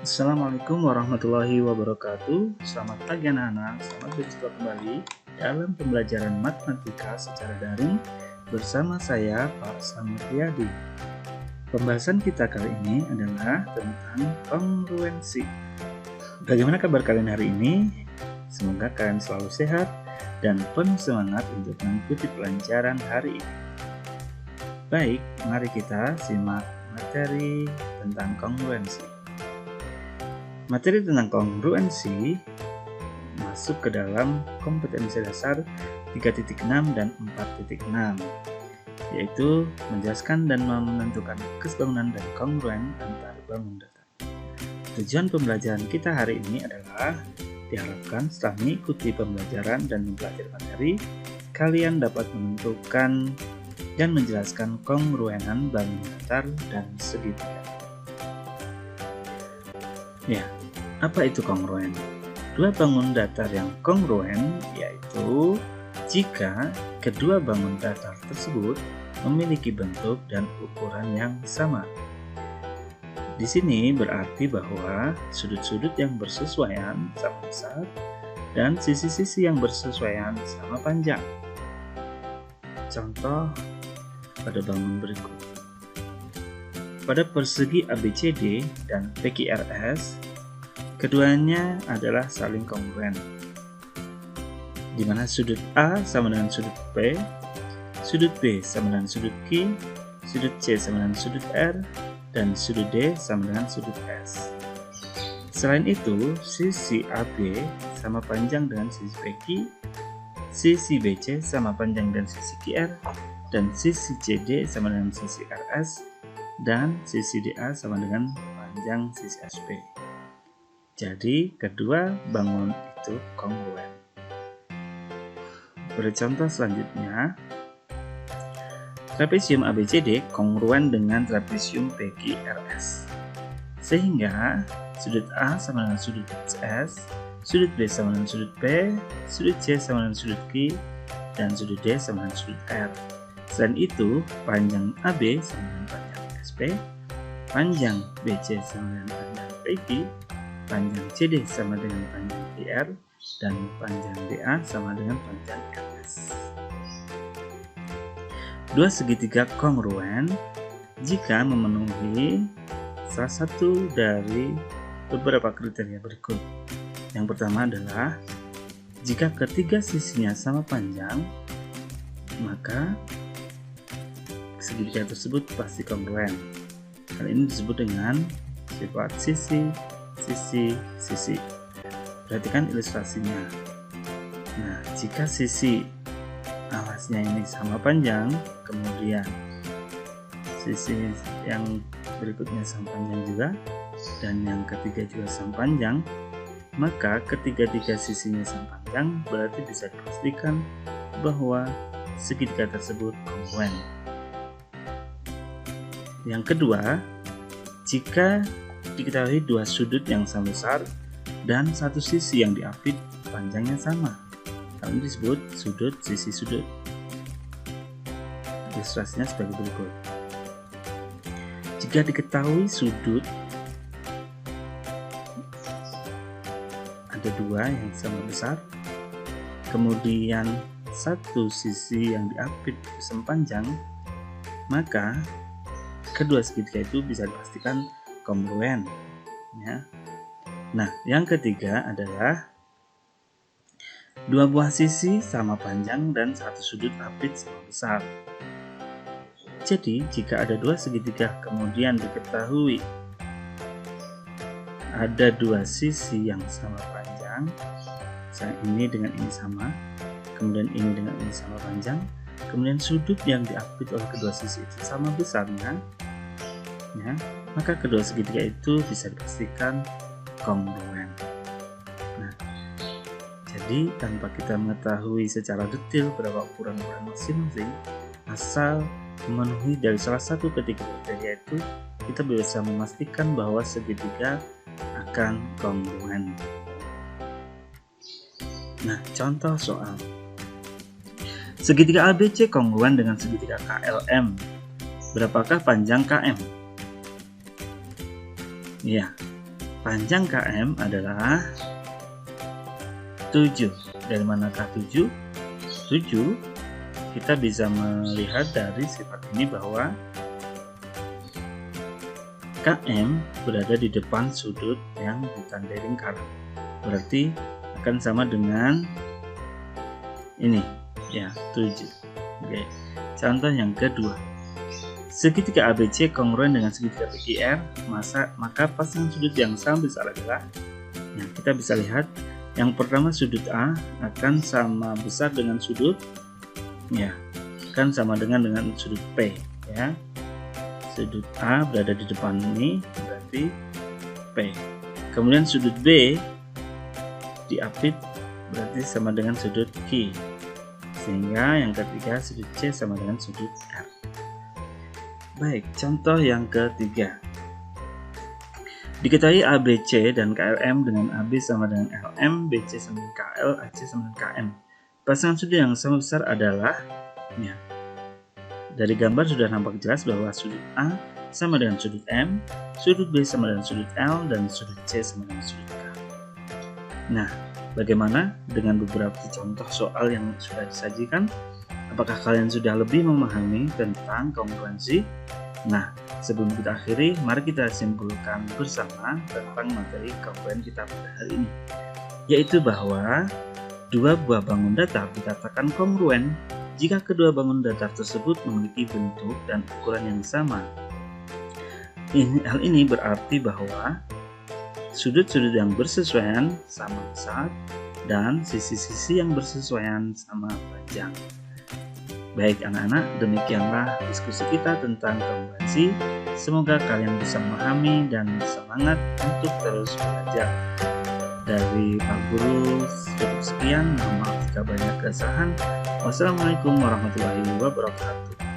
Assalamualaikum warahmatullahi wabarakatuh. Selamat pagi anak-anak, selamat berjumpa kembali dalam pembelajaran matematika secara daring bersama saya Pak Samuryadi. Pembahasan kita kali ini adalah tentang kongruensi. Bagaimana kabar kalian hari ini? Semoga kalian selalu sehat dan penuh semangat untuk mengikuti pelajaran hari ini. Baik, mari kita simak materi tentang kongruensi. Materi tentang kongruensi masuk ke dalam kompetensi dasar 3.6 dan 4.6, yaitu menjelaskan dan menentukan kesebangunan dan kongruen antar bangun data. Tujuan pembelajaran kita hari ini adalah diharapkan setelah mengikuti pembelajaran dan mempelajari materi, kalian dapat menentukan dan menjelaskan kongruenan bangun datar dan segitiga. Ya, apa itu kongruen? Dua bangun datar yang kongruen yaitu jika kedua bangun datar tersebut memiliki bentuk dan ukuran yang sama. Di sini berarti bahwa sudut-sudut yang bersesuaian sama besar dan sisi-sisi yang bersesuaian sama panjang. Contoh pada bangun berikut. Pada persegi ABCD dan PQRS, keduanya adalah saling kongruen, di mana sudut A sama dengan sudut P, sudut B sama dengan sudut Q, sudut C sama dengan sudut R, dan sudut D sama dengan sudut S. Selain itu, sisi AB sama panjang dengan sisi PQ, sisi BC sama panjang dengan sisi QR, dan sisi CD sama dengan sisi RS, dan sisi DA sama dengan panjang sisi SP. Jadi, kedua bangun itu kongruen. Beri contoh selanjutnya, trapesium ABCD kongruen dengan trapesium PQRS. Sehingga, sudut A sama dengan sudut S, sudut B sama dengan sudut P, sudut C sama dengan sudut Q, dan sudut D sama dengan sudut R. Selain itu, panjang AB sama dengan panjang SP, panjang BC sama dengan panjang PQ, panjang CD sama dengan panjang PR, dan panjang DA sama dengan panjang RS. Dua segitiga kongruen jika memenuhi salah satu dari beberapa kriteria berikut. Yang pertama adalah jika ketiga sisinya sama panjang, maka segitiga tersebut pasti kongruen. Hal ini disebut dengan sifat sisi. Perhatikan ilustrasinya. Nah, jika sisi alasnya ini sama panjang, kemudian sisi yang berikutnya sama panjang juga, dan yang ketiga juga sama panjang, maka ketiga-tiga sisinya sama panjang berarti bisa dipastikan bahwa segitiga tersebut kongruen. Yang kedua, jika diketahui dua sudut yang sama besar dan satu sisi yang diapit panjangnya sama, hal ini disebut sudut sisi sudut. Ilustrasinya sebagai berikut. Jika diketahui sudut ada dua yang sama besar, kemudian satu sisi yang diapit sama panjang, maka kedua segitiga itu bisa dipastikan kongruen, ya. Nah, yang ketiga adalah dua buah sisi sama panjang dan satu sudut apit sama besar. Jadi, jika ada dua segitiga kemudian diketahui ada dua sisi yang sama panjang, misalnya ini dengan ini sama, kemudian ini dengan ini sama panjang, kemudian sudut yang diapit oleh kedua sisi itu sama besarnya, ya, maka kedua segitiga itu bisa dipastikan kongruen. Nah, jadi tanpa kita mengetahui secara detail berapa ukuran-ukuran masing-masing, asal memenuhi dari salah satu ketiga kriteria itu, kita bisa memastikan bahwa segitiga akan kongruen. Nah, contoh soal. Segitiga ABC kongruen dengan segitiga KLM. Berapakah panjang KM? Ya, Panjang KM adalah 7. Dari manakah 7? 7 kita bisa melihat dari sifat ini bahwa KM berada di depan sudut yang ditandai lingkar. Berarti akan sama dengan ini ya, 7. Oke. Contoh yang kedua. Segitiga ABC kongruen dengan segitiga PQR, maka pasangan sudut yang sama besar adalah, ya, kita bisa lihat yang pertama sudut A akan sama besar dengan sudut, ya, akan sama dengan sudut P, ya. Sudut A berada di depan ini, berarti P. Kemudian sudut B diapit berarti sama dengan sudut Q, sehingga yang ketiga sudut C sama dengan sudut R. Baik, contoh yang ketiga. Diketahui ABC dan KLM dengan AB sama dengan LM, BC sama dengan KL, AC sama dengan KM. Pasangan sudut yang sama besar adalah, ya, dari gambar sudah nampak jelas bahwa sudut A sama dengan sudut M, sudut B sama dengan sudut L, dan sudut C sama dengan sudut K. Nah, bagaimana dengan beberapa contoh soal yang sudah disajikan? Apakah kalian sudah lebih memahami tentang kongruensi? Nah, sebelum kita akhiri, mari kita simpulkan bersama tentang materi kongruen kita pada hari ini, yaitu bahwa dua buah bangun datar dikatakan kongruen jika kedua bangun datar tersebut memiliki bentuk dan ukuran yang sama. Hal ini berarti bahwa sudut-sudut yang bersesuaian sama besar dan sisi-sisi yang bersesuaian sama panjang. Baik anak-anak, demikianlah diskusi kita tentang kongruensi. Semoga kalian bisa memahami dan semangat untuk terus belajar. Dari Pak Guru, cukup sekian. Mohon maaf jika banyak kesalahan. Wassalamualaikum warahmatullahi wabarakatuh.